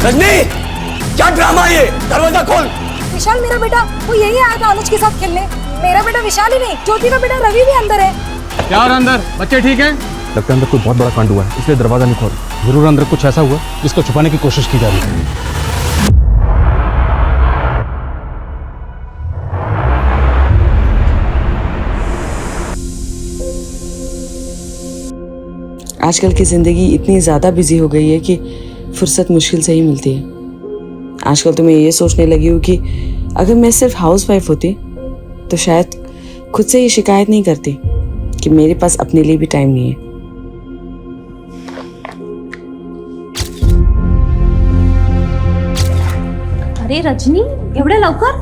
रजनी, क्या ड्रामा है ये? दरवाजा खोल। विशाल मेरा बेटा, वो यही आया था अनुज के साथ खेलने। मेरा बेटा विशाल ही नहीं, ज्योति का बेटा रवि भी अंदर है। क्या और अंदर बच्चे ठीक हैं? लगता है अंदर कोई बहुत बड़ा कांड हुआ है, इसलिए दरवाजा नहीं खोल। जरूर अंदर कुछ ऐसा हुआ जिसको छुपाने की कोशिश की जा रही है। आजकल की ज़िंदगी इतनी ज़्यादा बिजी हो गई है कि फुर्सत मुश्किल से ही मिलती है। आजकल तो मैं ये सोचने लगी हूँ कि अगर मैं सिर्फ हाउस वाइफ होती तो शायद खुद से ये शिकायत नहीं करती कि मेरे पास अपने लिए भी टाइम नहीं है। अरे रजनी, एवढे लवकर?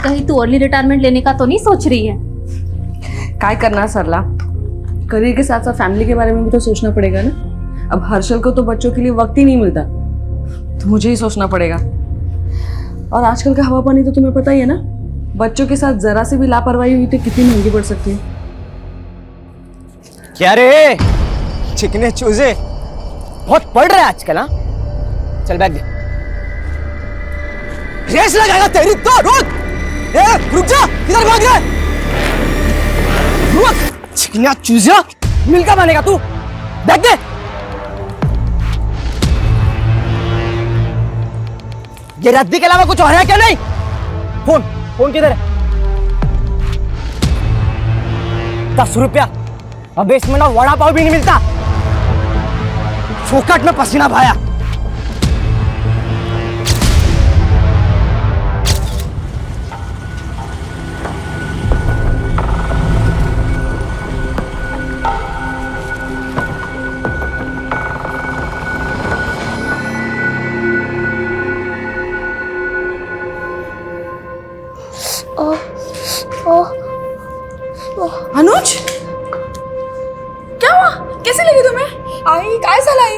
कहीं तू अर्ली रिटायरमेंट लेने का तो नहीं सोच रही है? काय करना सरला, करियर के साथ साथ फैमिली के बारे में भी तो सोचना पड़ेगा ना। अब हर्षल को तो बच्चों के लिए वक्त ही नहीं मिलता, तो मुझे ही सोचना पड़ेगा। और आजकल का हवा पानी तो तुम्हें पता ही है ना, बच्चों के साथ जरा से भी लापरवाही हुई तो कितनी महंगी पड़ सकती है। क्या रे चिकने चूजे, बहुत पढ़ रहे आजकल। हाँ चल बैग दे, रेस लगाएगा तेरी तो। रुक जा, किधर भाग रहा है? रुक चिकना चूजा, मिलकर बनेगा तू। बैग दे। ये रद्दी के अलावा कुछ और है क्या? नहीं। फोन फोन किधर है? 10 रुपया, अब इसमें ना वड़ा पाव भी नहीं मिलता। फोकट में पसीना भाया। अनुज, क्या हुआ? कैसे लगी तुम्हें? आई काय झालं आई?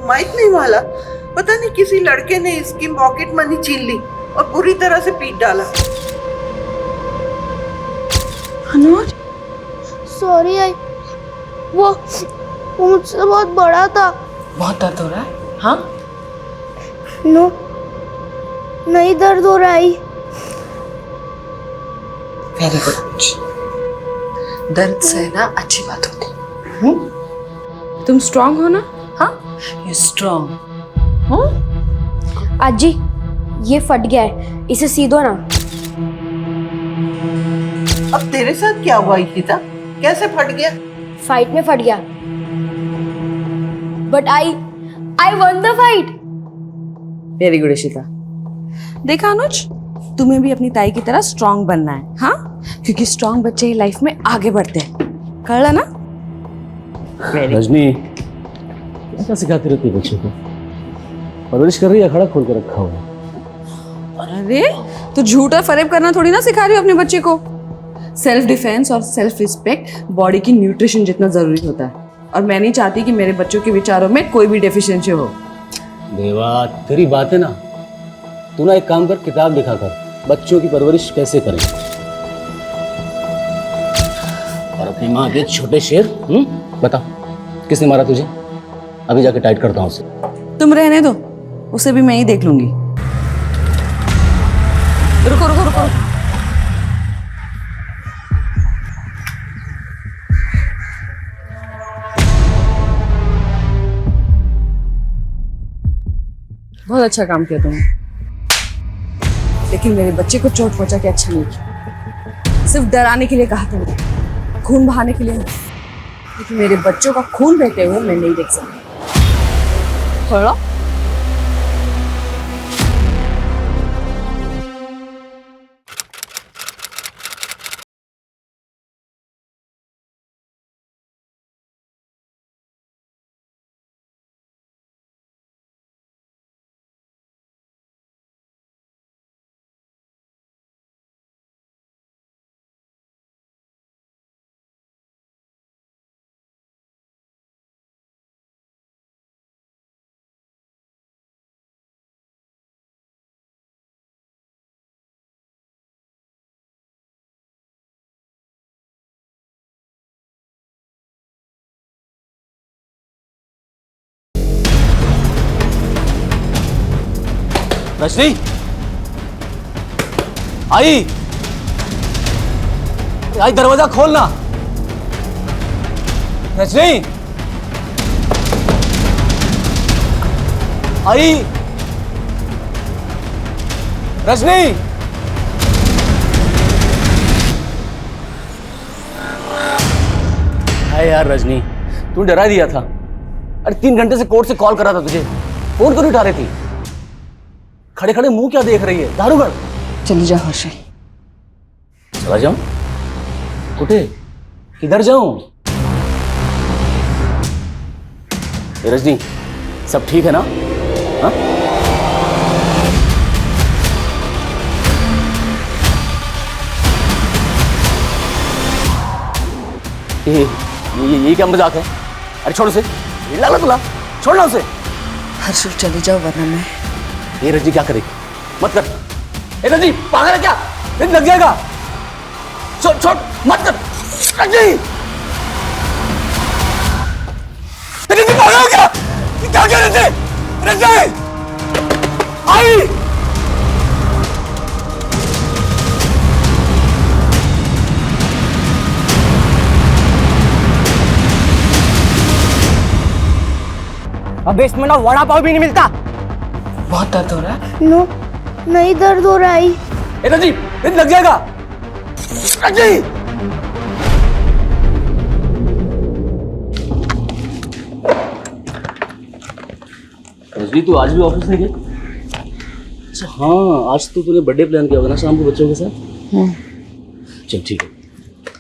माहित नहीं वाला, पता नहीं किसी लड़के ने इसकी पॉकेट मनी छीन ली और पूरी तरह से पीट डाला। अनुज, सॉरी आई, वो मुझसे बहुत बड़ा था। बहुत दर्द हो रहा है? हाँ नो, नहीं दर्द हो रहा आई। Very good. दर्द से ना अच्छी बात होती है। तुम स्ट्रांग हो ना? हाँ, यू स्ट्रांग। आजी, ये फट गया है, इसे सी दो ना। अब तेरे साथ क्या हुआ इशिता? कैसे फट गया? फाइट में फट गया, but I one the fight. Very good Ishita. देखा अनुज, तुम्हें भी अपनी ताई की तरह स्ट्रांग बनना है। हाँ, क्योंकि स्ट्रांग बच्चे ही लाइफ में आगे बढ़ते हैं। कर ना? रजनी, क्या सिखाती रहती है बच्चों को? परवरिश कर रही है, अखाड़ा खोल के रखा हुआ है। अरे तो झूठा फरेब करना थोड़ी ना सिखा रही हो अपने बच्चे को। सेल्फ डिफेंस और सेल्फ रिस्पेक्ट बॉडी की न्यूट्रिशन जितना जरूरी होता है, और मैं नहीं चाहती कि मेरे बच्चों के विचारों में कोई भी डेफिशिएंसी हो। देवा, तेरी बात है ना, तू ना एक काम कर, किताब लिखा कर, बच्चों की परवरिश कैसे करें। और अपनी माँ के छोटे शेर। बता, किसने मारा तुझे? अभी जाके टाइट करता हूँ उसे। तुम रहने दो, उसे भी मैं ही देख लूंगी। रुको रुको रुको, बहुत अच्छा काम किया तुमने, लेकिन मेरे बच्चे को चोट पहुंचा के अच्छा नहीं किया। सिर्फ डराने के लिए कहा तुमने, खून बहाने के लिए नहीं। लेकिन मेरे बच्चों का खून बहते हुए मैं नहीं देख सकती। थोड़ा रजनी आई आई दरवाजा खोलना। रजनी आई रजनी हाय यार रजनी तू डरा दिया था। अरे 3 घंटे से कोर्ट से कॉल कर रहा था तुझे, फोन क्यों नहीं उठा रही थी? खड़े खड़े मुंह क्या देख रही है? दारूगढ़ चली जा हर्षल। चला जाऊं? कुठे? किधर जाऊं? रजनी सब ठीक है ना? हाँ? ये क्या मजाक है? अरे छोड़ उसे, ये लाला तुला, छोड़ना उसे। हर्षल चली जाओ वरना मैं। ये रजनी क्या करेगी? मत कर। ए रजनी पागल है क्या? दिन लग जाएगा। छोड़ छोड़ मत कर रजनी। रजनी पागल हो क्या? ये क्या कर रहे थे? रजनी आई अब बेसमेंट में वड़ा पाव भी नहीं मिलता। बहुत दर्द हो रहा है। नो, नहीं दर्द हो रहा है। ए रजनी दिन लग जाएगा। रजनी रजनी तू आज भी ऑफिस नहीं गई? अच्छा हाँ, आज तो तूने बर्थडे प्लान किया होगा ना शाम को बच्चों के साथ? चल ठीक है,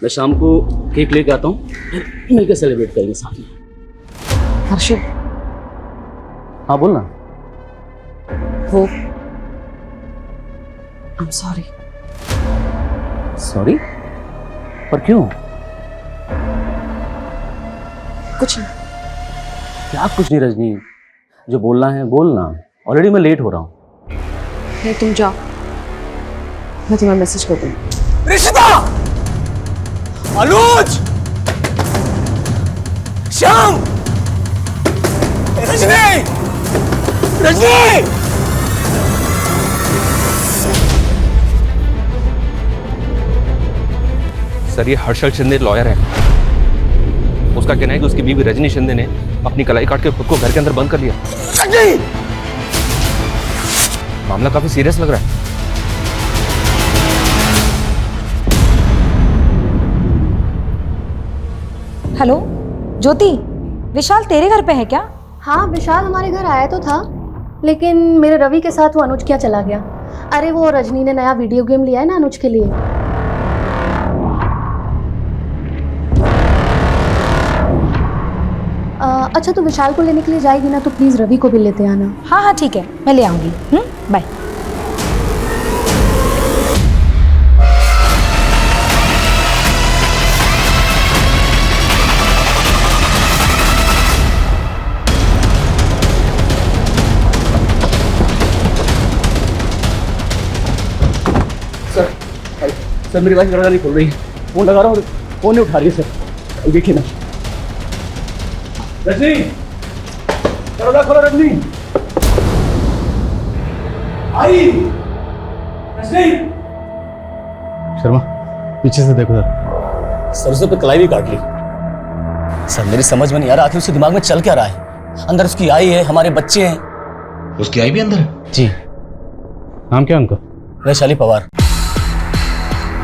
मैं शाम को केक लेके आता हूँ, मिलकर सेलिब्रेट करेंगे साथ में। हर्षल हाँ बोल ना। वो आई एम सॉरी। सॉरी? पर क्यों? कुछ नहीं। क्या कुछ नहीं रजनी, जो बोलना है बोलना। ऑलरेडी मैं लेट हो रहा हूँ। नहीं तुम जाओ, मैं तुम्हें मैसेज कर दूँगी। रिश्ता अनुज श्याम रजनी रजनी सर ये हर्षल शिंदे लॉयर है। उसका कहना है कि उसकी बीवी रजनी शिंदे ने अपनी कलाई काट के खुद को घर के अंदर बंद कर लिया। रजनी मामला काफी सीरियस लग रहा है। हेलो ज्योति, विशाल तेरे घर पे है क्या? हाँ, विशाल हमारे घर आया तो था, लेकिन मेरे रवि के साथ वो अनुज क्या चला गया। अरे वो रजनी ने नया वीडियो गेम लिया है ना अनुज के लिए। अच्छा तो विशाल को लेने के लिए जाएगी ना, तो प्लीज़ रवि को भी लेते आना। हाँ हाँ ठीक है, मैं ले आऊँगी। बाय। सर मेरी वाइफ दरवाजा नहीं खोल रही है, फोन लगा रहा हूँ, फोन नहीं उठा रही है सर। देखिए ना। रजनी दरवाजा खोलो। रजनी आई रजनी। शर्मा पीछे से देखो सर। सरसों पे कलाई भी काट ली। सर मेरी समझ में नहीं आ रहा आखिर उसके दिमाग में चल क्या रहा है। अंदर उसकी आई है, हमारे बच्चे हैं। उसकी आई भी अंदर है? जी। नाम क्या उनका? वैशाली पवार।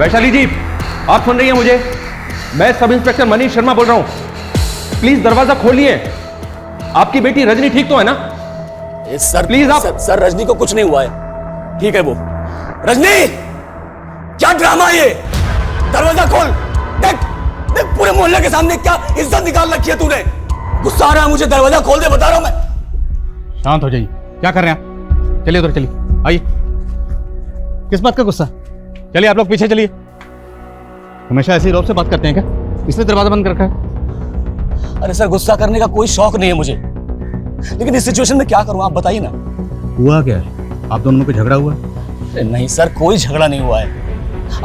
वैशाली जी आप सुन रही हैं मुझे? मैं सब इंस्पेक्टर मनीष शर्मा बोल रहा हूं। प्लीज दरवाजा खोलिए। आपकी बेटी रजनी ठीक तो है ना? सर प्लीज आप। सर रजनी को कुछ नहीं हुआ है, ठीक है वो। रजनी क्या ड्रामा है ये? दरवाजा खोल। देख देख पूरे मोहल्ले के सामने क्या इज्जत निकाल रखी है तूने। गुस्सा आ रहा है मुझे, दरवाजा खोल दे बता रहा हूं मैं। शांत हो जाइए, क्या कर रहे हैं आप? चलिए उधर चलिए, आइए। किस बात का गुस्सा? चलिए आप लोग पीछे चलिए। हमेशा ऐसे ही रौब से बात करते हैं क्या? इसलिए दरवाजा बंद कर रखा है। अरे सर गुस्सा करने का कोई शौक नहीं है मुझे, लेकिन इस सिचुएशन में क्या करूं आप बताइए ना। हुआ क्या है? आप दोनों में कोई झगड़ा हुआ? नहीं सर कोई झगड़ा नहीं हुआ है।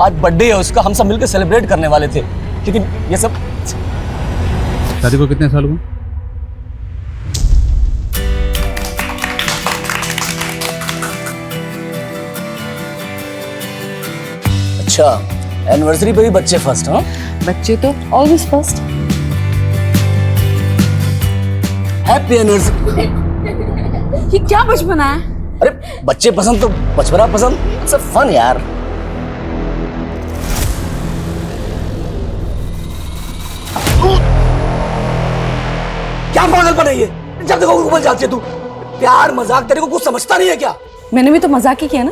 आज बर्थडे है उसका, हम सब मिलकर सेलिब्रेट करने वाले थे, लेकिन ये सब। शादी को कितने साल हुए? अच्छा, एनिवर्सरी पे भी बच्चे फर्स्ट, हाँ? बच्चे तो ऑलवेज फर्स्ट। Happy anniversary. ये क्या बचपना है? अरे बच्चे पसंद तो बचपना पसंद, इट्स फन यार। क्या पागलपन है ये? जब देखो उबल जाती है तू। प्यार मजाक तेरे को कुछ समझता नहीं है क्या? मैंने भी तो मजाक ही किया ना।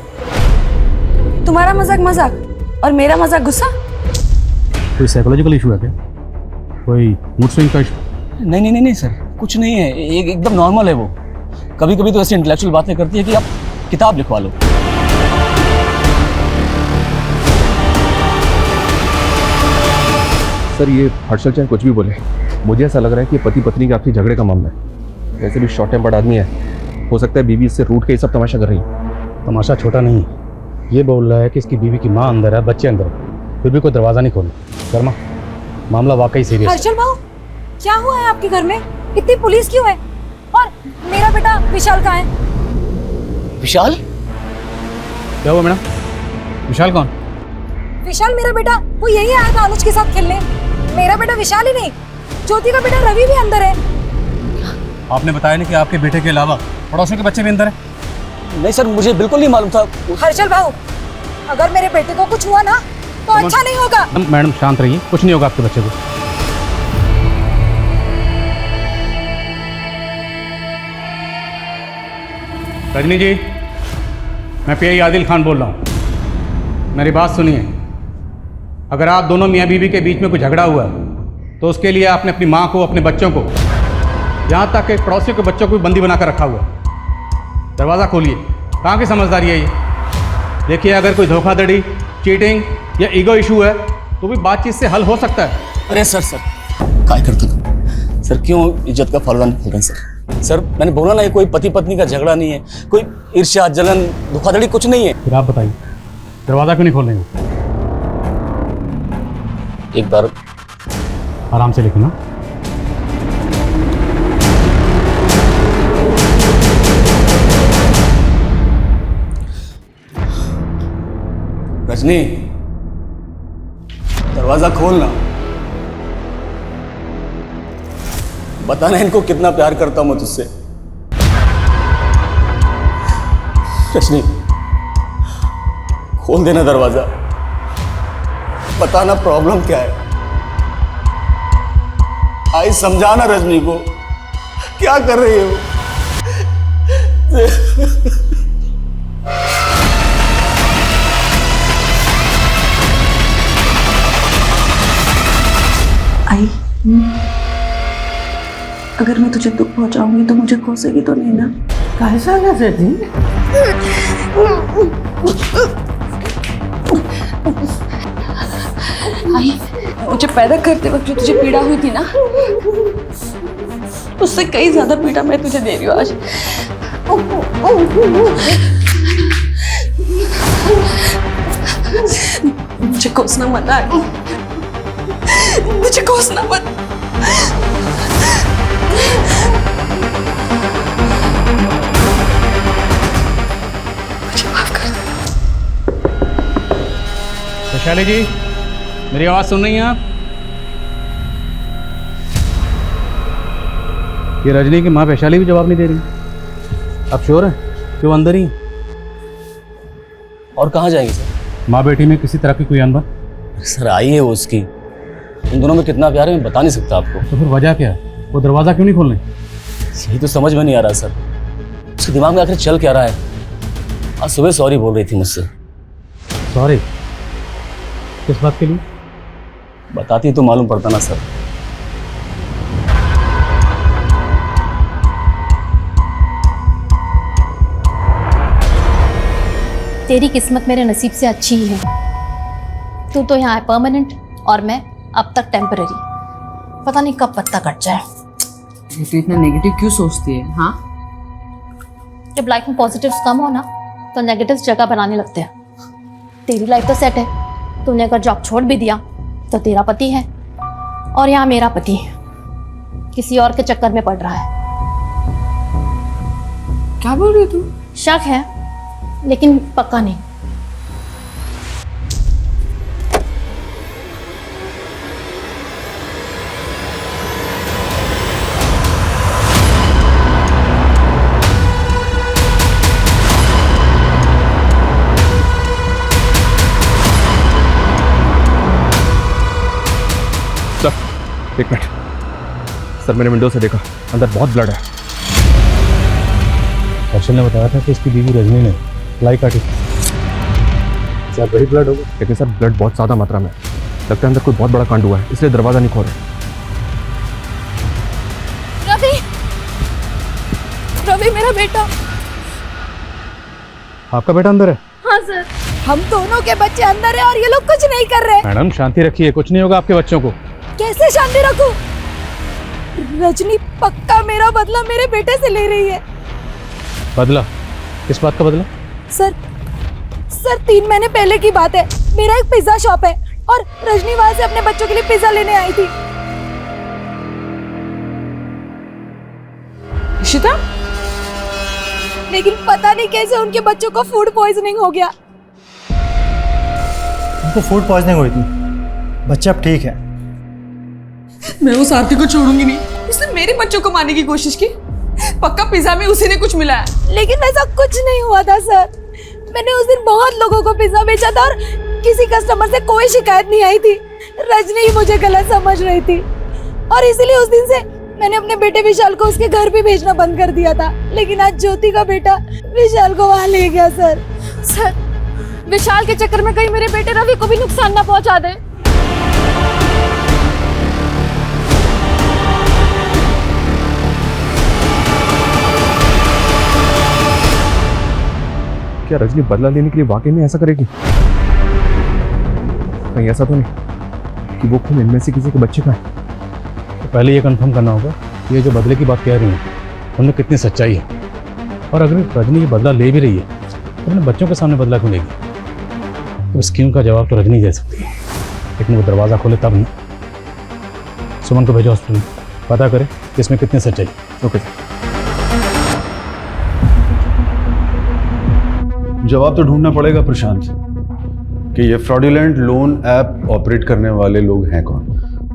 तुम्हारा मजाक मजाक और मेरा मजाक गुस्सा। कोई साइकोलॉजिकल इशू है क्या? कोई मूड स्विंग का इशू? नहीं सर, कुछ नहीं है, एकदम नॉर्मल है वो। कभी कभी तो ऐसी इंटेलेक्चुअल बातें करती है कि आप किताब लिखवा लो। सर ये हर्षल चाहे कुछ भी बोले, मुझे ऐसा लग रहा है कि पति पत्नी के आपसी झगड़े का मामला है। वैसे भी शॉर्ट टेम्पर्ड आदमी है, हो सकता है बीवी इससे रूठ के ये सब तमाशा कर रही है। तमाशा छोटा नहीं है। ये बोल रहा है कि इसकी बीवी की माँ अंदर है, बच्चे अंदर है, फिर भी कोई दरवाज़ा नहीं खोला। शर्मा, मामला वाकई सीरियस है। हर्षल भाऊ, क्या हुआ है आपके घर में? इतनी पुलिस क्यों है? और मेरा बेटा विशाल कहाँ है? विशाल? क्या हुआ मैडम? विशाल कौन? विशाल मेरा बेटा, वो यही आया था अनुज के साथ खेलने। मेरा बेटा विशाल ही नहीं, ज्योति का बेटा रवि भी अंदर है। आपने बताया नहीं कि आपके बेटे के अलावा पड़ोसियों के बच्चे भी अंदर हैं? नहीं सर, मुझे बिल्कुल नहीं मालूम था। हर्षल भाऊ, अगर मेरे बेटे को कुछ हुआ ना तो अच्छा नहीं होगा। मैडम शांत रहिए, कुछ नहीं होगा आपके बच्चे को। रजनी जी, मैं पीआई आदिल खान बोल रहा हूँ। मेरी बात सुनिए। अगर आप दोनों मियाँ बीवी के बीच में कोई झगड़ा हुआ तो उसके लिए आपने अपनी माँ को, अपने बच्चों को, यहाँ तक कि पड़ोसियों के बच्चों को भी बंदी बनाकर रखा हुआ। दरवाज़ा खोलिए। कहाँ की समझदारी है ये? देखिए, अगर कोई धोखाधड़ी, चीटिंग या ईगो इशू है तो भी बातचीत से हल हो सकता है। अरे सर काय करते तुम? सर क्यों इज्जत का फलदान खोल रहे हैं सर? सर मैंने बोला ना, ये कोई पति पत्नी का झगड़ा नहीं है, कोई ईर्ष्या, जलन, धोखाधड़ी कुछ नहीं है। फिर आप बताइए, दरवाज़ा क्यों नहीं खोल रहे हो? एक बार आराम से लिखना। रजनी, दरवाजा खोलना। बताना इनको कितना प्यार करता हूं मैं तुझसे। रजनी, खोल देना दरवाजा। बताना प्रॉब्लम क्या है। आई समझाना रजनी को, क्या कर रही हो? आई, अगर मैं तुझे दुख पहुंचाऊंगी तो मुझे कोसेगी तो नहीं ना? कैसा लगा जी? आई, मुझे पैदा करते वक्त जो तुझे पीड़ा हुई थी ना, उससे कई ज्यादा पीड़ा मैं तुझे दे रही हूँ आज। मुझे कोसना मत आई, मुझे कोसना मत। मुझे माफ कर दो। वैशाली जी, मेरी आवाज़ सुन रही हैं आप? ये रजनी की माँ वैशाली भी जवाब नहीं दे रही। आप श्योर हैं कि वो अंदर ही हैं? और कहाँ जाएंगे सर? माँ बेटी में किसी तरह की कोई अनबन? सर आई है वो उसकी, उन दोनों में कितना प्यार है मैं बता नहीं सकता आपको। तो फिर वजह क्या है? वो दरवाज़ा क्यों नहीं खोल रहे? यही तो समझ में नहीं आ रहा सर, उसके दिमाग में आखिर चल क्या रहा है। आज सुबह सॉरी बोल रही थी मुझसे। सॉरी? किस बात के लिए? बताती तो मालूम पड़ता ना सर। तेरी किस्मत मेरे नसीब से अच्छी ही है। तू तो यहाँ है परमानेंट और मैं अब तक टेम्पररी। पता नहीं कब पत्ता कट जाए। तू इतना नेगेटिव क्यों सोचती है? हाँ, जब लाइफ में पॉजिटिव्स कम हो ना तो नेगेटिव्स जगह बनाने लगते हैं। तेरी लाइफ तो सेट है, तूने अगर जॉब छोड़ भी दिया तो तेरा पति है और यहाँ मेरा पति किसी और के चक्कर में पड़ रहा है। क्या बोल रही तू? शक है लेकिन पक्का नहीं। एक मिनट सर, मैंने विंडो से देखा, अंदर बहुत ब्लड है। हर्षल ने बताया था कि इसकी बीवी रजनी ने लाई काटी। सर वही ब्लड होगा, लेकिन सर ब्लड बहुत ज़्यादा मात्रा में है। लगता है अंदर कोई बहुत बड़ा कांड हुआ है, इसलिए दरवाज़ा नहीं खोल रहे। रवि, रवि मेरा बेटा। आपका बेटा अंदर है? हाँ सर। हम दोनों के बच्चे अंदर है और ये लोग कुछ नहीं कर रहे। मैडम शांति रखिए, कुछ नहीं होगा आपके बच्चों को। कैसे शांति रखूं? रजनी पक्का मेरा बदला मेरे बेटे से ले रही है। बदला? किस बात का बदला? सर 3 महीने पहले की बात है। मेरा एक पिज्जा शॉप है और रजनी वहां से अपने बच्चों के लिए पिज्जा लेने आई थी। इशिता, लेकिन पता नहीं कैसे उनके बच्चों को फूड पॉइजनिंग हो गया। उनको फूड पॉइजनिंग हुई थी, बच्चे अब ठीक है। मैं उस आरती को छोड़ूंगी नहीं। उसने मेरे बच्चों को मारने की कोशिश की। पक्का पिज्जा में उसी ने कुछ मिलाया। लेकिन ऐसा कुछ नहीं हुआ था सर। मैंने उस दिन बहुत लोगों को पिज्जा बेचा था और किसी कस्टमर से कोई शिकायत नहीं आई थी। रजनी ही मुझे गलत समझ रही थी और इसीलिए उस दिन से मैंने अपने बेटे विशाल को उसके घर भी भेजना बंद कर दिया था। लेकिन आज ज्योति का बेटा विशाल को वहां ले गया सर। सर, विशाल के चक्कर में कहीं मेरे बेटे रवि को भी नुकसान ना पहुंचा दे। क्या रजनी बदला लेने के लिए वाकई में ऐसा करेगी? कहीं ऐसा तो नहीं कि वो खून इनमें से किसी के बच्चे का है? तो पहले ये कंफर्म करना होगा कि ये जो बदले की बात कह रही हैं उनमें कितनी सच्चाई है। और अगर रजनी ये बदला ले भी रही है तो अपने बच्चों के सामने बदला क्यों लेगी? तो स्कीम का जवाब तो रजनी दे सकती है, लेकिन वो दरवाज़ा खोले तब नहीं। सुमन को भेजो हॉस्पिटल में, पता करें कि इसमें कितनी सच्चाई। ओके। जवाब तो ढूंढना पड़ेगा प्रशांत कि ये फ्रॉडुलेंट लोन ऐप ऑपरेट करने वाले लोग हैं कौन,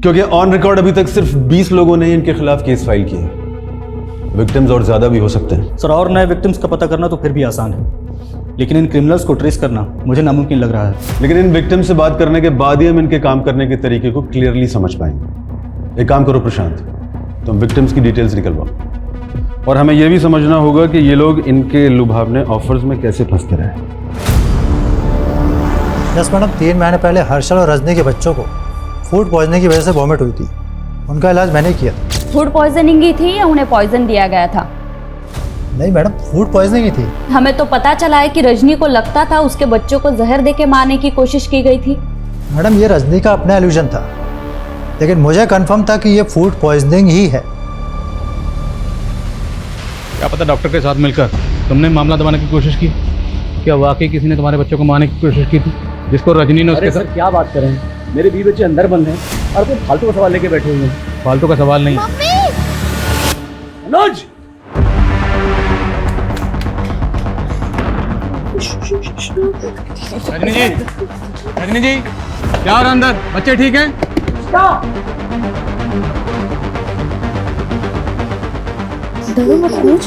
क्योंकि ऑन रिकॉर्ड अभी तक सिर्फ 20 लोगों ने इनके खिलाफ केस फाइल किए हैं। विक्टिम्स और ज्यादा भी हो सकते हैं। सर और नए विक्टिम्स का पता करना तो फिर भी आसान है, लेकिन इन क्रिमिनल्स को ट्रेस करना मुझे नामुमकिन लग रहा है। लेकिन इन विक्टिम से बात करने के बाद ही हम इनके काम करने के तरीके को क्लियरली समझ पाएंगे। एक काम करो प्रशांत, तुम विक्टिम्स की डिटेल्स निकलवाओ और हमें यह भी समझना होगा कि ये लोग इनके लुभावने ऑफर्स में कैसे फंसते रहे। यस मैडम, 3 महीने पहले हर्षल और रजनी के बच्चों को फूड पॉइजनिंग की वजह से वॉमिट हुई थी। उनका इलाज मैंने किया। फूड पॉइजनिंग ही थी या उन्हें पॉइजन दिया गया था? नहीं मैडम, फूड पॉइजनिंग ही थी। हमें तो पता चला है कि रजनी को लगता था उसके बच्चों को जहर देके मारने की कोशिश की गई थी। मैडम ये रजनी का अपना इल्यूजन था, लेकिन मुझे कंफर्म था कि ये फूड पॉइजनिंग ही है। क्या पता डॉक्टर के साथ मिलकर तुमने मामला दबाने की कोशिश की? क्या वाकई किसी ने तुम्हारे बच्चों को मारने की कोशिश की थी, जिसको रजनी ने उसके साथ? क्या बात करें, मेरे 20 बच्चे अंदर बंद हैं और कोई फालतू का सवाल लेके बैठे हुए हैं। फालतू का सवाल नहीं। मनोज, रजनी जी क्या हो रहा अंदर? बच्चे ठीक हैं? डरो मत अनुज,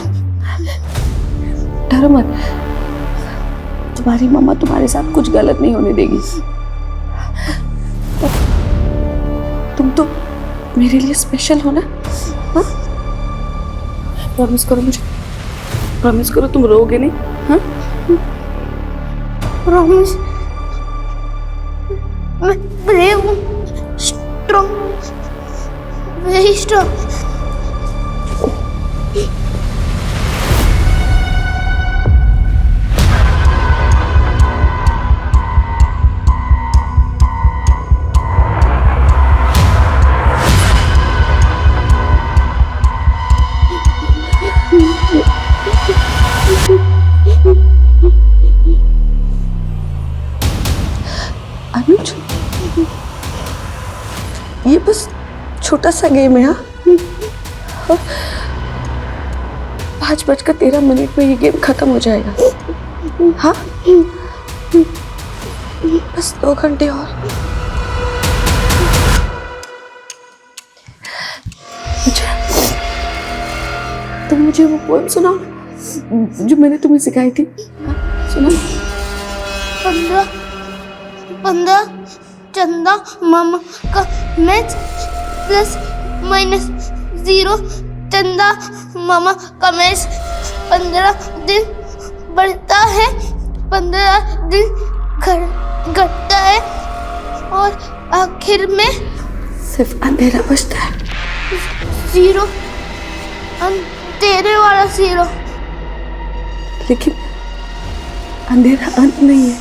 डरो मत। तुम्हारी मम्मा तुम्हारे साथ कुछ गलत नहीं होने देगी। तुम तो मेरे लिए स्पेशल हो ना? हाँ? प्रॉमिस करो मुझे, प्रॉमिस करो तुम रोओगे नहीं। हाँ? प्रॉमिस, मैं ब्रेव हूँ, स्ट्रॉन्ग, वेरी स्ट्रॉन्ग। अनुज, ये बस छोटा सा गेम है। हाँ, 5:13 में ये गेम खत्म हो जाएगा। हाँ, बस 2 घंटे और। तुम मुझे वो पोएम सुनाओ जो मैंने तुम्हें सिखाई थी। हाँ, सुनाओ। 15 चंदा मामा का मैच प्लस -0 चंदा मामा कमेश 15 दिन बढ़ता है, 15 दिन घटता है और आखिर में सिर्फ अंधेरा बचता है। 0 अंधेरे वाला 0। लेकिन अंधेरा अंत नहीं है,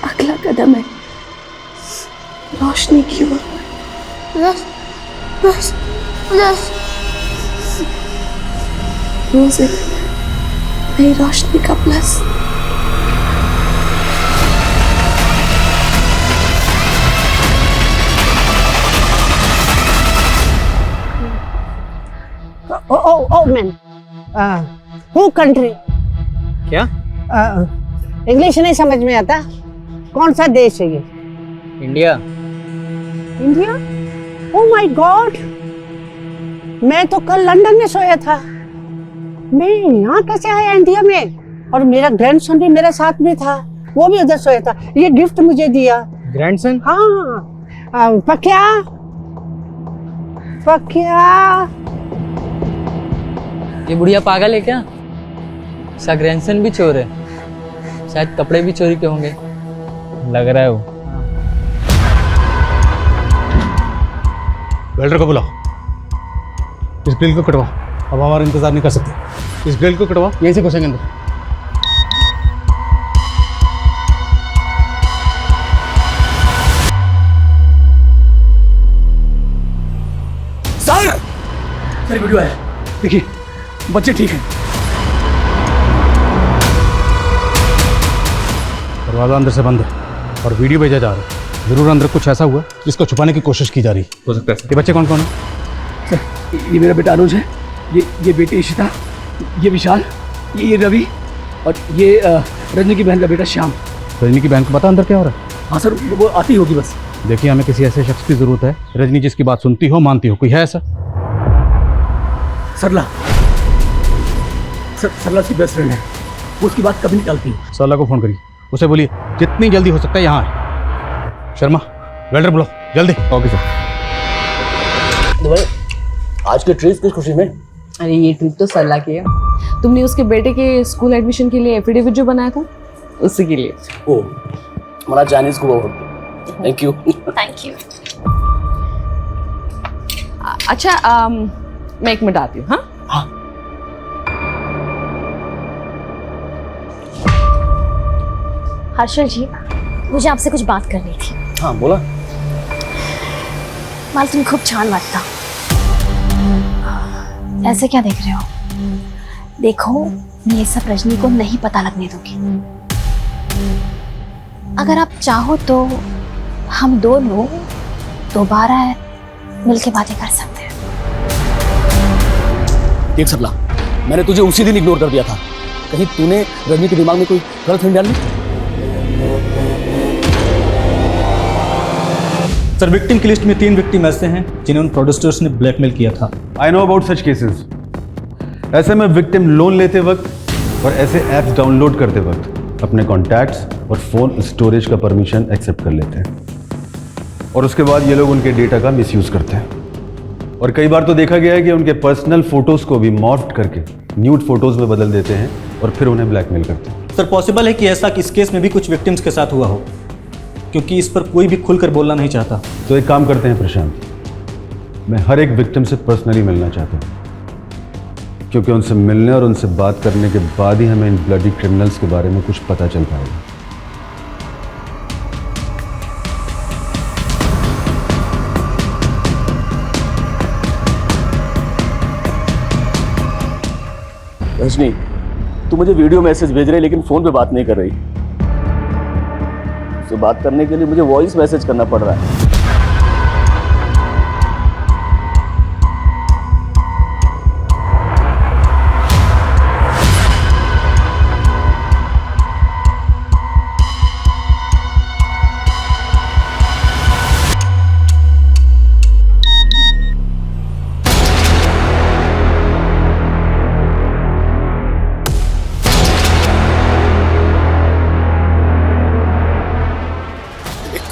अगला कदम है रोशनी की ओर। प्लस प्लस प्लस रोज एक नई रोशनी का plus. Oh man, who country? क्या? इंग्लिश नहीं समझ में आता, कौन सा देश है ये? India. India? Oh my God, मैं तो कल लंदन में सोया था, मैं यहाँ कैसे आया इंडिया में? और मेरा ग्रैंडसन भी मेरे साथ में था, वो भी उधर सोया था। ये गिफ्ट मुझे दिया। ग्रैंडसन? हाँ, पक्या पक्या। ये बुढ़िया पागल है क्या? इसका ग्रैंडसन भी चोर है, शायद कपड़े भी चोरी के होंगे, लग रहा है वो। वेल्डर को बुलाओ, इस ग्रिल को कटवाओ, अब हमारा इंतजार नहीं कर सकते। इस ग्रिल को कटवाओ, यहीं से घुसेंगे अंदर। सर वीडियो है, देखिए बच्चे ठीक हैं। दरवाजा अंदर से बंद है और वीडियो भेजा जा रहा है। जरूर अंदर कुछ ऐसा हुआ जिसको छुपाने की कोशिश की जा रही हो सकता है। ये बच्चे कौन कौन है? सर ये मेरा बेटा अनुज है, ये बेटी इशिता, ये विशाल, ये रवि और ये रजनी की बहन का बेटा श्याम। रजनी की बहन को पता अंदर क्या हो रहा है? हाँ सर, वो आती होगी बस। देखिए, हमें किसी ऐसे शख्स की जरूरत है रजनी जिसकी बात सुनती हो, मानती हो। कोई है ऐसा? सरला, सरला उसकी बेस्ट फ्रेंड है, वो उसकी बात कभी नहीं टालती है। सरला को फोन करिए, उसे बोलिए जितनी जल्दी हो सकता है यहाँ आए। शर्मा, वेल्डर बुलाओ जल्दी। Okay sir. आज के ट्रीट किस खुशी में? अरे ये ट्रिप तो सरला की है। तुमने उसके बेटे के स्कूल एडमिशन के लिए एफिडेविट जो बनाया था, उसी के लिए। ओ, हमारा चाइनीज को थैंक यू। Thank you. अच्छा, मैं 1 मिनट आती हूँ। हाँ हाँ। हर्षल जी, मुझे आपसे कुछ बात करनी थी। हाँ बोला। माल तुम खूप छान वाटता। ऐसे क्या देख रहे हो? देखो, मैं ये सब रजनी को नहीं पता लगने दूंगी। अगर आप चाहो तो हम दोनों दोबारा मिलके बातें कर सकते हैं। देख सबला, मैंने तुझे उसी दिन इग्नोर कर दिया था। कहीं तूने रजनी के दिमाग में कोई गलत नहीं डाली? सर, विक्टिम की लिस्ट में 3 विक्टिम ऐसे हैं जिन्हें उन प्रोड्यूसर्स ने ब्लैकमेल किया था। I know about such cases. ऐसे में विक्टिम लोन लेते वक्त और ऐसे ऐप्स डाउनलोड करते वक्त अपने कॉन्टैक्ट्स और फ़ोन स्टोरेज का परमिशन एक्सेप्ट कर लेते हैं और उसके बाद ये लोग उनके डेटा का मिसयूज़ करते हैं। और कई बार तो देखा गया है कि उनके पर्सनल फोटोज़ को भी मॉर्फ्ड करके न्यूड फोटोज़ में बदल देते हैं और फिर उन्हें ब्लैकमेल करते हैं। सर, पॉसिबल है कि ऐसा इस केस में भी कुछ विक्टिम्स के साथ हुआ हो, क्योंकि इस पर कोई भी खुलकर बोलना नहीं चाहता। तो एक काम करते हैं प्रशांत, मैं हर एक विक्टिम से पर्सनली मिलना चाहता हूँ, क्योंकि उनसे मिलने और उनसे बात करने के बाद ही हमें इन ब्लडी क्रिमिनल्स के बारे में कुछ पता चल पाएगा। रजनी, तू मुझे वीडियो मैसेज भेज रही लेकिन फोन पे बात नहीं कर रही। उससे बात करने के लिए मुझे वॉइस मैसेज करना पड़ रहा है।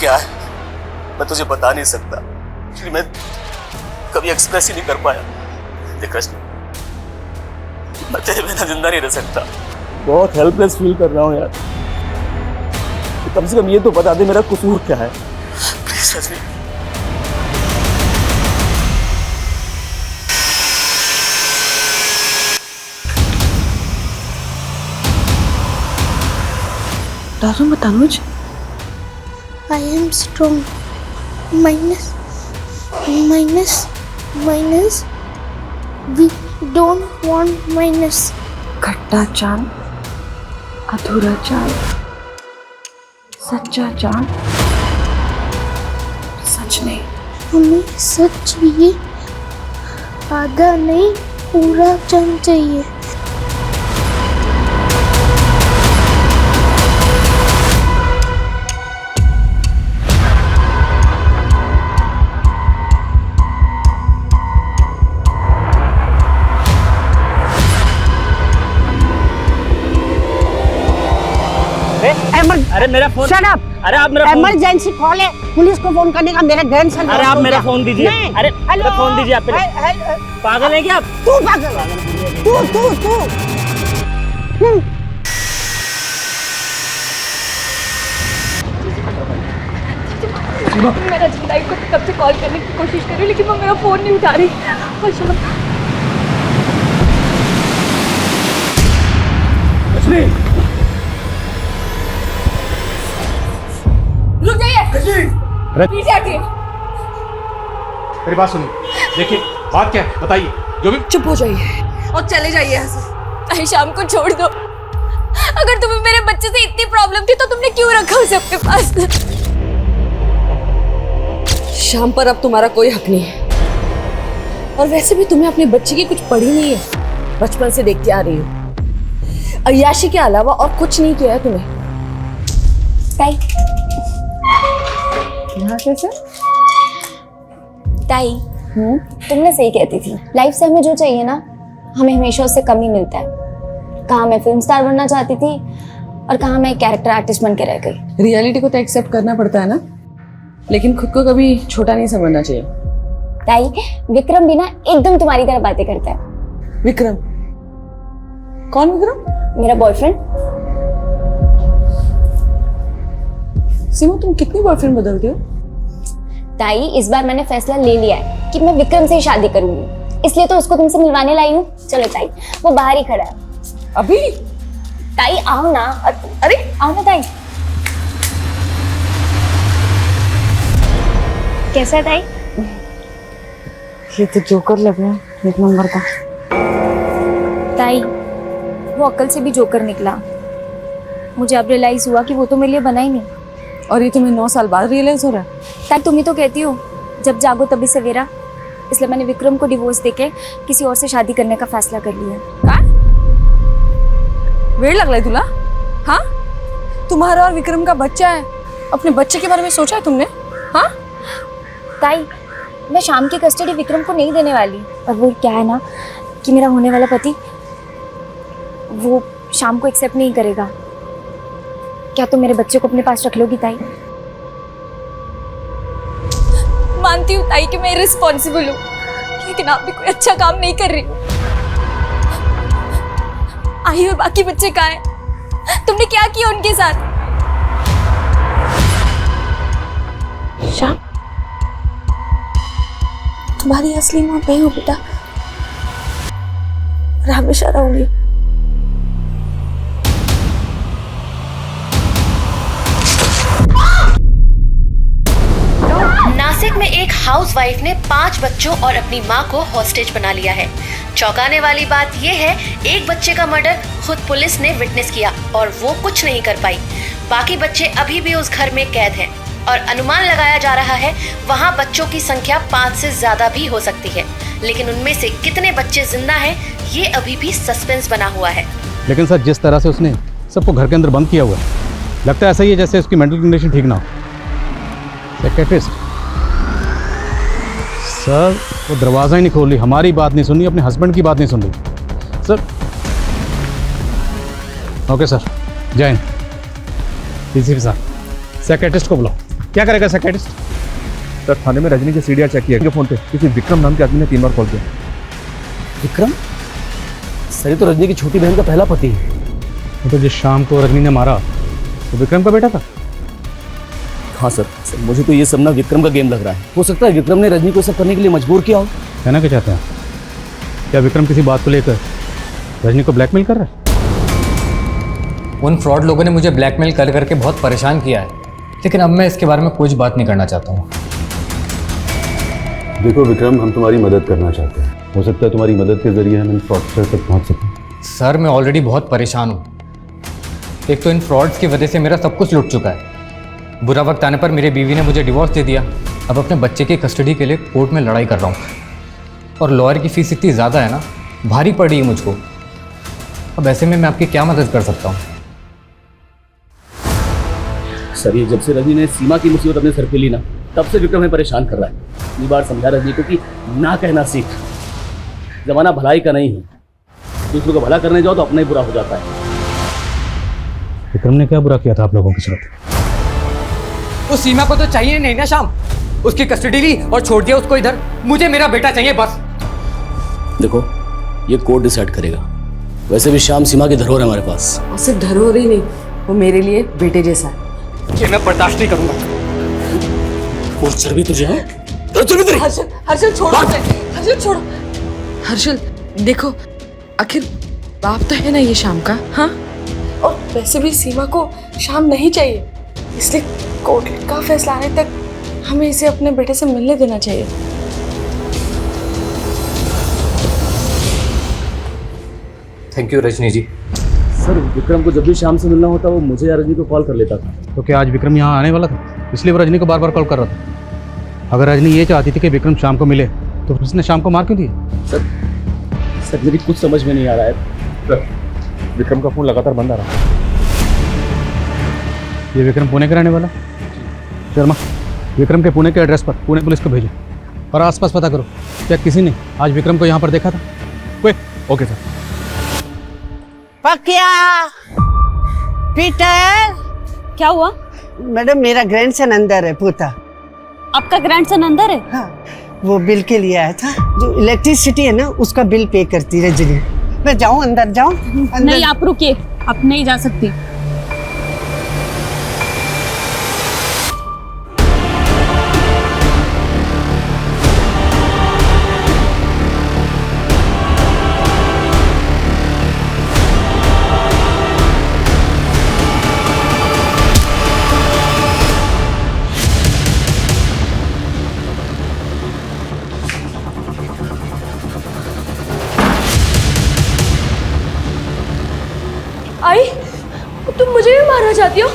क्या है मैं तुझे बता नहीं सकता। मैं कभी एक्सप्रेस ही नहीं कर पाया। देख रश्मि, मैं तेरे बिना जिंदा नहीं रह सकता। बहुत हेल्पलेस फील कर रहा हूँ यार। कम से कम ये तो बता दे मेरा कसूर क्या है। प्लीज रश्मि। डरो मत अनुज। I am strong. Minus. We don't want minus. खट्टा चांद, अधूरा चांद, सच्चा चांद, सच नहीं। हमें सच चाहिए, आधा नहीं पूरा चांद चाहिए। अरे मेरा फोन। Shut up. अरे आप मेरा फोन। इमरजेंसी कॉल है, पुलिस को फोन करने का। मेरा ग्रैंडसन। अरे आप मेरा फोन दीजिए। अरे मेरा फोन दीजिए आप। पागल है क्या आप? तू पागल। तू मैं रजनी को कब से कॉल करने की कोशिश कर रही हूँ, लेकिन वो मेरा फोन नहीं उठा रही। रुक जाइए। पीछे हटिए। मेरी बात सुनिए, देखिए बात क्या है बताइए। जो भी। चुप हो जाइए और चले जाइए यहाँ से। ताई शाम को छोड़ दो। अगर तुम्हें मेरे बच्चे से इतनी प्रॉब्लम थी तो तुमने क्यों रखा उसे अपने पास? शाम पर अब तुम्हारा कोई हक नहीं है। और वैसे भी तुम्हें अपने बच्चे की कुछ पड़ी नहीं है। बचपन से देखती आ रही हो। अय्याशी के अलावा और कुछ नहीं किया है तुम्हें। ताई, यहाँ कैसे? ताई, तुमने सही कहती थी। लाइफ से हमें जो चाहिए ना, हमें हमेशा उससे कम ही मिलता है। कहाँ मैं फिल्म स्टार बनना चाहती थी और कहाँ मैं कैरेक्टर आर्टिस्ट बन के रह गई। रियलिटी को तो एक्सेप्ट करना पड़ता है ना, लेकिन खुद को कभी छोटा नहीं समझना चाहिए। ताई, विक्रम भी ना एकदम तुम्हारी तरह बातें करता है। विक्रम? कौन विक्रम? मेरा बॉयफ्रेंड। सीमा, तुम कितनी बॉयफ्रेंड बदलते हो? ताई, इस बार मैंने फैसला ले लिया है कि मैं विक्रम से ही शादी करूंगी, इसलिए तो उसको तुमसे मिलवाने लाई हूँ। चलो ताई, वो बाहर ही खड़ा है। अभी? ताई आओ ना। अरे आओ ना ताई। कैसा है ताई? ये तो जोकर लग रहा है, एक नंबर का। ताई, वो अक्ल से भी जोकर निकला। मुझे अब रियलाइज हुआ कि वो तो मेरे लिए बना ही नहीं। और ये तुम्हें 9 साल बाद रियलाइज हो रहा है? ताई, तुम ही तो कहती हो जब जागो तभी सवेरा। इसलिए मैंने विक्रम को डिवोर्स देके किसी और से शादी करने का फैसला कर लिया। काय? वेड़ लग रहा है तुला? हाँ, तुम्हारा और विक्रम का बच्चा है। अपने बच्चे के बारे में सोचा है तुमने? हाँ ताई, मैं शाम की कस्टडी विक्रम को नहीं देने वाली। और वो क्या है ना कि मेरा होने वाला पति वो शाम को एक्सेप्ट नहीं करेगा। क्या तुम मेरे बच्चे को अपने पास रख लोगी ताई? मानती हूँ ताई कि मैं इररिस्पॉन्सिबल हूँ, लेकिन आप भी कोई अच्छा काम नहीं कर रही। आई और बाकी बच्चे कहाँ हैं? तुमने क्या किया उनके साथ? शाम, तुम्हारी असली माँ मैं हूँ बेटा, और हमेशा रहूंगी। नासिक में एक हाउसवाइफ ने 5 बच्चों और अपनी मां को हॉस्टेज बना लिया है। चौंकाने वाली बात यह है, एक बच्चे का मर्डर खुद पुलिस ने विटनेस किया और वो कुछ नहीं कर पाई। बाकी बच्चे अभी भी उस घर में कैद हैं और अनुमान लगाया जा रहा है वहां बच्चों की संख्या 5 से ज्यादा भी हो सकती है। लेकिन उनमें से कितने बच्चे जिंदा हैं, ये अभी भी सस्पेंस बना हुआ है। लेकिन सर, जिस तरह से उसने सबको घर के अंदर बंद किया हुआ है, लगता है ऐसा ही है जैसे उसकी मेंटल कंडीशन ठीक ना हो। साइकियाट्रिस्ट सर, वो दरवाज़ा ही नहीं खोल रही, हमारी बात नहीं सुन रही, अपने हस्बैंड की बात नहीं सुन रही सर। ओके सर, जय हिंद। डीसीपी साहब, साइकियाट्रिस्ट को बुलाओ। क्या करेगा साइकियाट्रिस्ट? सर थाने में रजनी के सीडीआर चेक किया के फोन पे किसी विक्रम नाम के आदमी ने 3 बार कॉल किया। विक्रम? सर ये तो रजनी की छोटी बहन का पहला पति है। तो जिस शाम को रजनी ने मारा तो विक्रम का बेटा था। हाँ सर, मुझे तो ये सब ना विक्रम का गेम लग रहा है। हो सकता है विक्रम ने रजनी को सब करने के लिए मजबूर किया हो। कहना क्या चाहते हैं? क्या विक्रम किसी बात को लेकर रजनी को ब्लैकमेल कर रहा है? उन फ्रॉड लोगों ने मुझे ब्लैकमेल कर करके बहुत परेशान किया है, लेकिन अब मैं इसके बारे में कुछ बात नहीं करना चाहता हूँ। देखो विक्रम, हम तुम्हारी मदद करना चाहते हैं। हो सकता है तुम्हारी मदद के जरिए हम इन फ्रॉडस्टर तक पहुँच सकें। सर मैं ऑलरेडी बहुत परेशान हूँ। एक तो इन फ्रॉड्स की वजह से मेरा सब कुछ लुट चुका है। बुरा वक्त आने पर मेरी बीवी ने मुझे डिवोर्स दे दिया। अब अपने बच्चे की कस्टडी के लिए कोर्ट में लड़ाई कर रहा हूँ और लॉयर की फीस इतनी ज़्यादा है ना, भारी पड़ी है मुझको। अब ऐसे में मैं आपकी क्या मदद कर सकता हूँ? सर ये जब से रजनी ने सीमा की मुसीबत अपने सर पे ली ना, तब से विक्रम हमें परेशान कर रहा है। इतनी बार समझा रजनी को कि ना कहना सीख। जमाना भलाई का नहीं है, दूसरों का भला करने जाओ तो अपना ही बुरा हो जाता है। विक्रम ने क्या बुरा किया था आप लोगों के साथ? उस सीमा को तो चाहिए नहीं ना श्याम, उसकी कस्टडी ली और छोड़ दिया उसको इधर। मुझे मेरा बेटा चाहिए बस। देखो ये कोर्ट डिसाइड करेगा। वैसे भी श्याम सीमा की धरोहर है हमारे पास। और सिर्फ धरोहर ही नहीं, वो मेरे लिए बेटे जैसा है। ये मैं बर्दाश्त नहीं करूंगा। और सर भी तुझे हर्षल छोड़ो, हर्षल छोड़ो। हर्षल देखो, आखिर बाप तो है ना ये शाम का। हाँ, और वैसे भी सीमा को शाम नहीं चाहिए, इसलिए कोर्ट का फैसला आने तक हमें इसे अपने बेटे से मिलने देना चाहिए। Thank you Rajni ji. Sir Vikram को जब भी शाम से मिलना होता वो मुझे या रजनी को कॉल कर लेता था। तो क्या आज विक्रम यहाँ आने वाला था, इसलिए वो रजनी को बार बार कॉल कर रहा था? अगर रजनी ये चाहती थी कि विक्रम शाम को मिले तो उसने शाम को मार क्यों दिया? सर मेरी कुछ समझ में नहीं आ रहा है। सर विक्रम का फोन लगातार बंद आ रहा है। ये विक्रम पुणे का रहने वाला? शर्मा, विक्रम के पुणे के एड्रेस पर पुणे पुलिस को भेजो और आसपास पता करो क्या किसी ने आज विक्रम को यहाँ पर देखा था। Okay sir. पकिया, पीटर। क्या हुआ? मैडम मेरा ग्रैंडसन अंदर है। पूता आपका ग्रैंडसन अंदर है? हाँ, वो बिल के लिए आया था। जो इलेक्ट्रिसिटी है ना उसका बिल पे करती रजनी। मैं जाऊँ अंदर जाऊँ? नहीं आप रुकिए, आप नहीं जा सकती। आई, तुम मुझे भी मारना चाहती हो?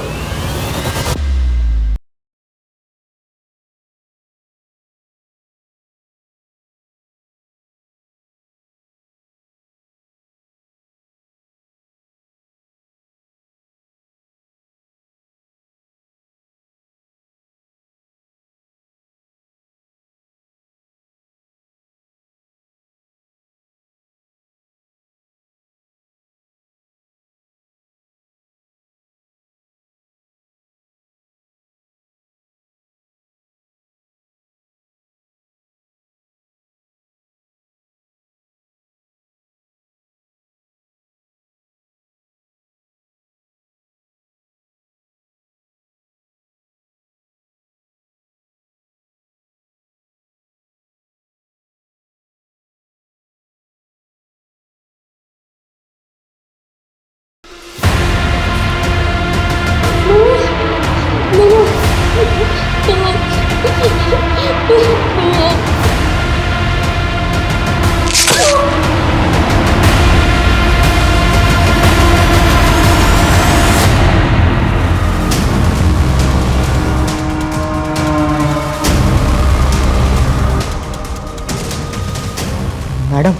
मैडम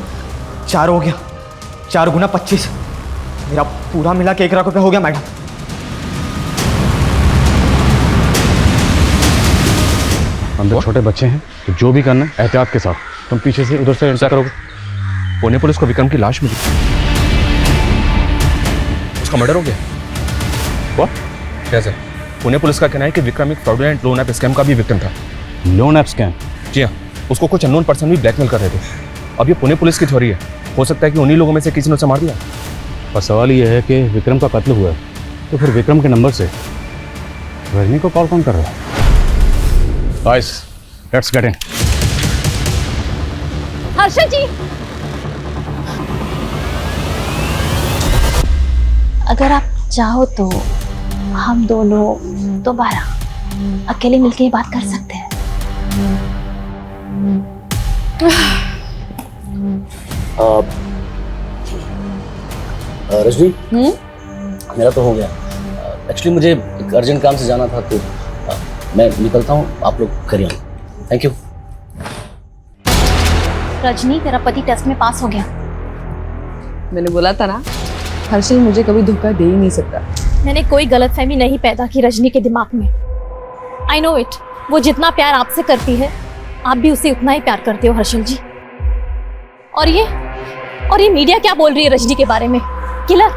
4 हो गया, 4 गुना 25, मेरा पूरा मिला के 1 लाख रुपए हो गया मैडम। अंदर छोटे बच्चे हैं तो जो भी करना है एहतियात के साथ। तुम पीछे से उधर से एंटर करोगे। पुणे पुलिस को विक्रम की लाश मिली, उसका मर्डर हो गया। What? कैसे? पुणे पुलिस का कहना है कि विक्रम एक फ्रॉडुलेंट लोन ऐप स्कैम का भी विक्टिम था। Loan app scam? जी हाँ, उसको कुछ अननोन पर्सन भी ब्लैकमेल कर रहे थे। अब ये पुणे पुलिस की थ्योरी है, हो सकता है कि उन्हीं लोगों में से किसी ने उसे मार दिया। और सवाल ये है कि विक्रम का कत्ल हुआ है, तो फिर विक्रम के नंबर से रजनी को कॉल कौन कर रहा है? Guys, let's get in. Harshal ji, अगर आप चाहो तो हम दोनों दोबारा अकेले मिलके ये बात कर सकते हैं। रजनी, मेरा तो हो गया। एक्चुअली मुझे एक अर्जेंट काम से जाना था, तो मैं निकलता हूँ, आप लोग करिए। Thank you. रजनी, तेरा पति टेस्ट में पास हो गया। मैंने बोला था ना, हर्षल मुझे कभी धोखा दे ही नहीं सकता। मैंने कोई गलतफहमी नहीं पैदा की रजनी के दिमाग में। आई नो इट, वो जितना प्यार आपसे करती है, आप भी उसे उतना ही प्यार करते हो हर्षल जी। और ये मीडिया क्या बोल रही है रजनी के बारे में? किलर,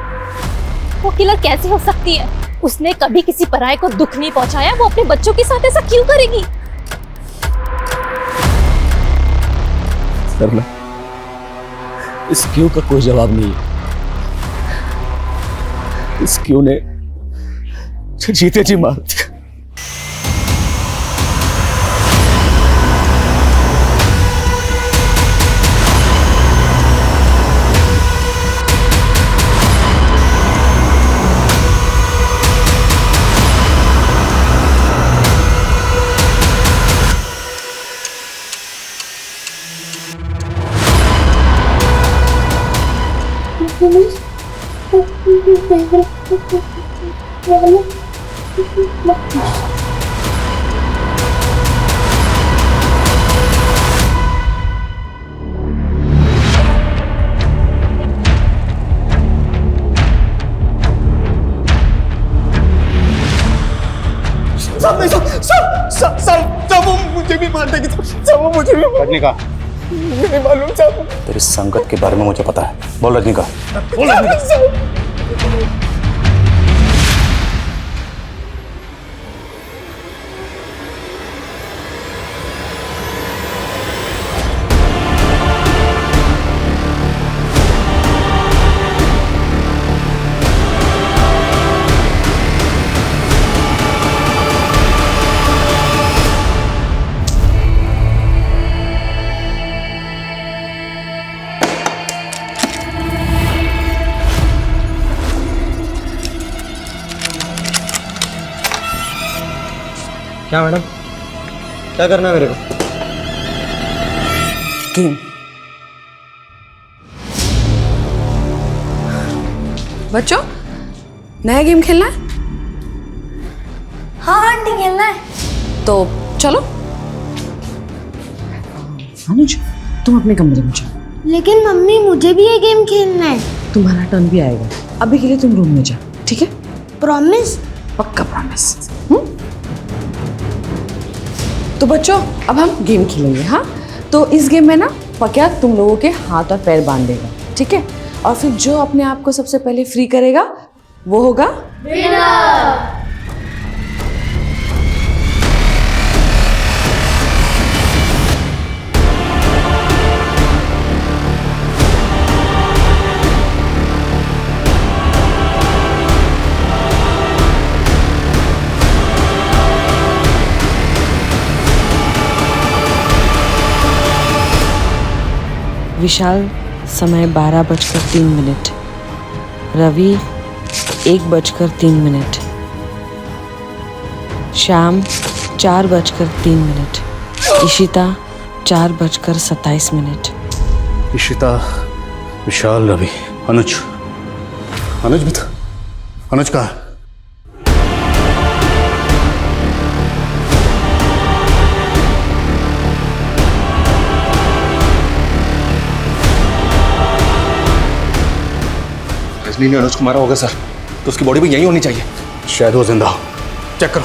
वो किलर कैसे हो सकती है? उसने कभी किसी पराये को दुख नहीं पहुंचाया, वो अपने बच्चों के साथ ऐसा क्यों करेगी? सरला, इस क्यों का कोई जवाब नहीं है। इस क्यों ने जीते जी मार दिया। वो मुझे भी मार देगी। वो मुझे भी रजनीका, नहीं मालूम साहब। तेरी संगत के बारे में मुझे पता है। बोल रजनीका, बोल रजनीका। क्या मैडम, क्या करना है मेरे को? गेम। बच्चों, नया गेम खेलना है? हाँ आंटी, खेलना है। तो चलो। अनुज, तुम अपने कमरे में जाओ। लेकिन मम्मी, मुझे भी ये गेम खेलना है। तुम्हारा टर्न भी आएगा। अभी के लिए तुम रूम में जाओ, ठीक है? प्रॉमिस? पक्का प्रॉमिस। तो बच्चों, अब हम गेम खेलेंगे। हाँ, तो इस गेम में ना पक्या तुम लोगों के हाथ और पैर बांध देगा, ठीक है? और फिर जो अपने आप को सबसे पहले फ्री करेगा वो होगा विनर। विशाल, समय 12:03। रवि 1:03। श्याम 4:03। इशिता 4:27। इशिता, विशाल, रवि, अनुज भी था। अनुज कहाँ है? रजनी ने अनुज को मारा होगा सर, तो उसकी बॉडी भी यहीं होनी चाहिए। शायद वो जिंदा हो। चेक करो।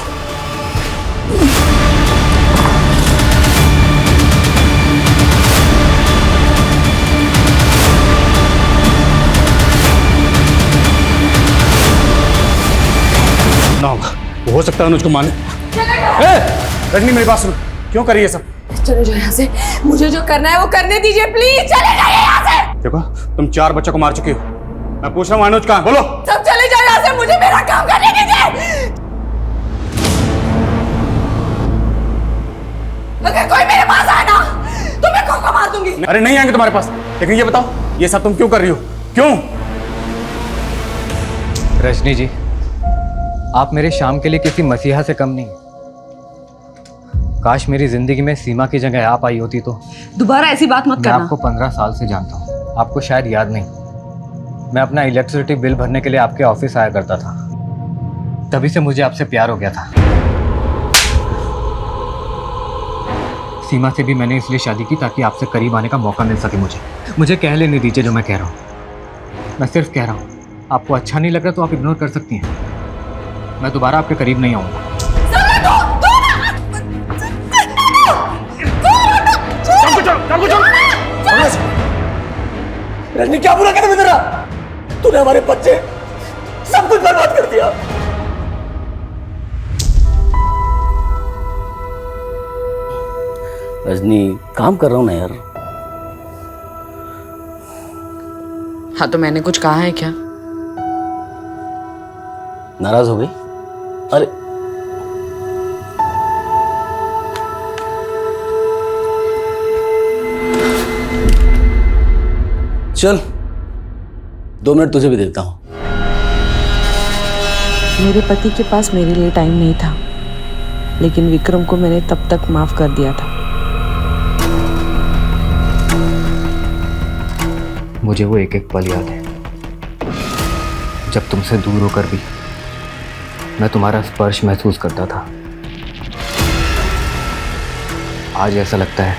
ना होगा, हो सकता है अनुज को मारने। रजनी, मेरी बात सुनो। क्यों कर रही है सब? चले जाओ यहाँ से, मुझे जो करना है वो करने दीजिए प्लीज, चले जाइए यहाँ से। देखो तुम 4 बच्चों को मार चुकी हो। मैं पूछ रहा हूँ अनुज कहाँ है? बोलो। सब चले जाओ यहाँ से, मुझे मेरा काम करने दीजिए। अगर कोई मेरे पास आए ना तो मैं खुद को मार दूंगी। अरे नहीं आएंगे तुम्हारे पास, लेकिन ये बताओ ये सब तुम क्यों कर रही हो? क्यों? रजनी जी, आप मेरे शाम के लिए किसी मसीहा से कम नहीं। काश मेरी जिंदगी में सीमा की जगह आप आई होती तो। दोबारा ऐसी बात मत मैं करना। आपको 15 साल से जानता हूँ, आपको शायद याद नहीं। मैं अपना इलेक्ट्रिसिटी बिल भरने के लिए आपके ऑफिस आया करता था, तभी से मुझे आपसे प्यार हो गया था। सीमा से भी मैंने इसलिए शादी की ताकि आपसे करीब आने का मौका मिल सके। मुझे कह लेने दीजिए जो मैं कह रहा हूँ। मैं सिर्फ कह रहा हूँ, आपको अच्छा नहीं लग रहा तो आप इग्नोर कर सकती हैं। मैं दोबारा आपके करीब नहीं आऊँगा। रजनी क्या बुरा कहते तेरा? तूने हमारे बच्चे सब कुछ बर्बाद कर दिया। रजनी काम कर रहा हूँ ना यार। हाँ तो मैंने कुछ कहा है क्या? नाराज हो गई? अरे चल 2 मिनट तुझे भी देता हूँ। मेरे पति के पास मेरे लिए टाइम नहीं था, लेकिन विक्रम को मैंने तब तक माफ कर दिया था। मुझे वो एक एक पल याद है जब तुमसे दूर होकर भी मैं तुम्हारा स्पर्श महसूस करता था। आज ऐसा लगता है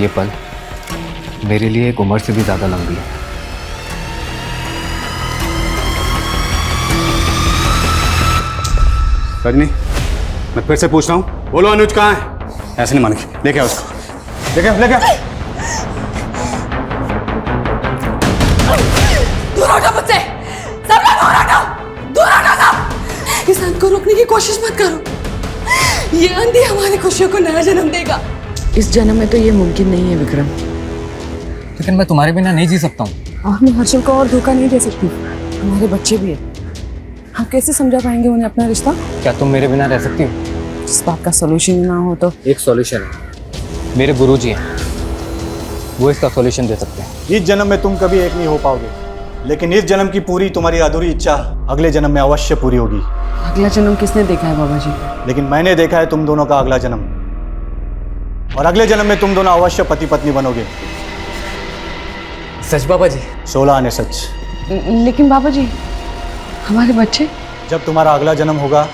ये पल मेरे लिए एक उम्र से भी ज्यादा लंबी है। रजनी मैं फिर से पूछ रहा हूँ, बोलो अनुज कहाँ है? ऐसे नहीं मानेगी, लेके आओ उसको, लेके आओ। दूर हटो मुझसे, सब लोग दूर हटो, दूर हटो सब। इस अंत को रोकने की कोशिश मत करो, ये अंधी हमारी खुशियों को नया जन्म देगा। इस जन्म में तो ये मुमकिन नहीं है विक्रम। लेकिन मैं तुम्हारे बिना नहीं जी सकता हूँ। और मैं हर्षल को और धोखा नहीं दे सकती, हमारे बच्चे भी है। हम कैसे समझा पाएंगे उन्हें अपना रिश्ता? क्या तुम मेरे बिना रह सकती हो? इस बात का सोल्यूशन ना हो तो? एक सॉल्यूशन है, मेरे गुरुजी हैं, वो इसका सॉल्यूशन दे सकते हैं। इस जन्म में तुम कभी एक नहीं हो पाओगे, लेकिन इस जन्म की पूरी तुम्हारी अधूरी इच्छा अगले जन्म में अवश्य पूरी होगी। अगला जन्म किसने देखा है बाबा जी? लेकिन मैंने देखा है तुम दोनों का अगला जन्म, और अगले जन्म में तुम दोनों अवश्य पति पत्नी बनोगे। सच बाबा जी? 16 आने सच। लेकिन बाबा जी हमारे बच्चे? जब तुम्हारा अगला जन्म होगा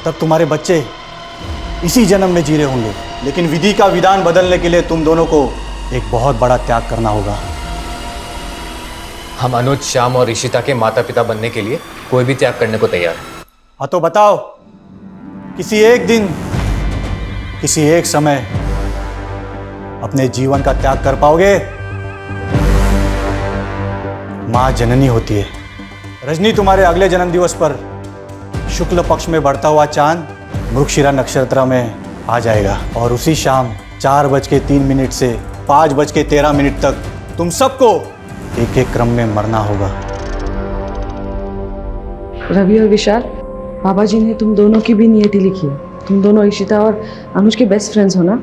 तब तुम्हारे बच्चे इसी जन्म में जी रहे होंगे, लेकिन विधि का विधान बदलने के लिए तुम दोनों को एक बहुत बड़ा त्याग करना होगा। हम अनुज, श्याम और ऋषिता के माता पिता बनने के लिए कोई भी त्याग करने को तैयार है। हाँ तो बताओ, किसी एक दिन, किसी एक समय अपने जीवन का त्याग कर पाओगे? माँ जननी होती है। रजनी, तुम्हारे अगले जन्म दिवस पर शुक्ल पक्ष में बढ़ता हुआ चांद मृगशिरा नक्षत्र में आ जाएगा, और उसी शाम 4:03 से 5:13 तक तुम सबको एक एक क्रम में मरना होगा। रवि और विशाल, बाबा जी ने तुम दोनों की भी नियति लिखी है। तुम दोनों ईशिता और अनुज के बेस्ट फ्रेंड्स हो ना,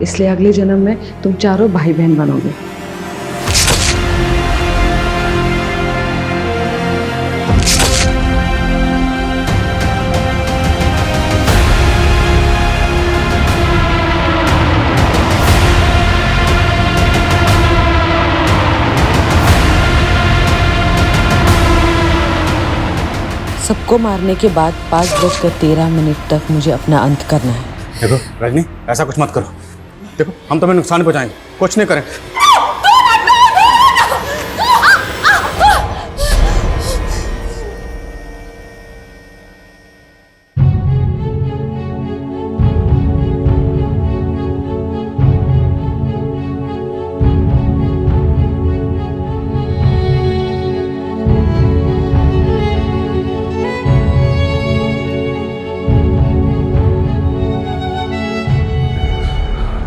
इसलिए अगले जन्म में तुम चारों भाई बहन बनोगे। सबको मारने के बाद 5:13 तक मुझे अपना अंत करना है। देखो रजनी, ऐसा कुछ मत करो। देखो हम तुम्हें नुकसान पहुंचाएंगे, कुछ नहीं करेंगे।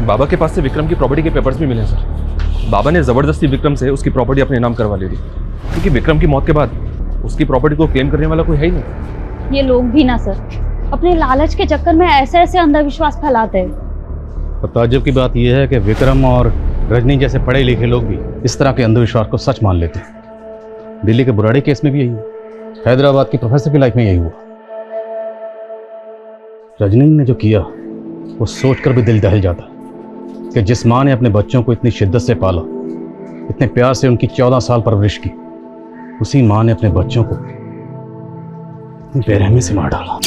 बाबा के पास से विक्रम की प्रॉपर्टी के पेपर्स भी मिले हैं सर। बाबा ने ज़बरदस्ती विक्रम से उसकी प्रॉपर्टी अपने नाम करवा ली थी, क्योंकि विक्रम की मौत के बाद उसकी प्रॉपर्टी को क्लेम करने वाला कोई है ही नहीं। ये लोग भी ना सर अपने लालच के चक्कर में ऐसे ऐसे अंधविश्वास फैलाते हैं। और ताज्जुब की बात यह है कि विक्रम और रजनी जैसे पढ़े लिखे लोग भी इस तरह के अंधविश्वास को सच मान लेते हैं। दिल्ली के बुराड़ी केस में भी यही हुआ, हैदराबाद की प्रोफेसर की लाइफ में यही हुआ। रजनी ने जो किया वो सोचकर भी दिल दहल जाता कि जिस माँ ने अपने बच्चों को इतनी शिद्दत से पाला, इतने प्यार से उनकी 14 साल परवरिश की, उसी माँ ने अपने बच्चों को इतनी बेरहमी से मार डाला।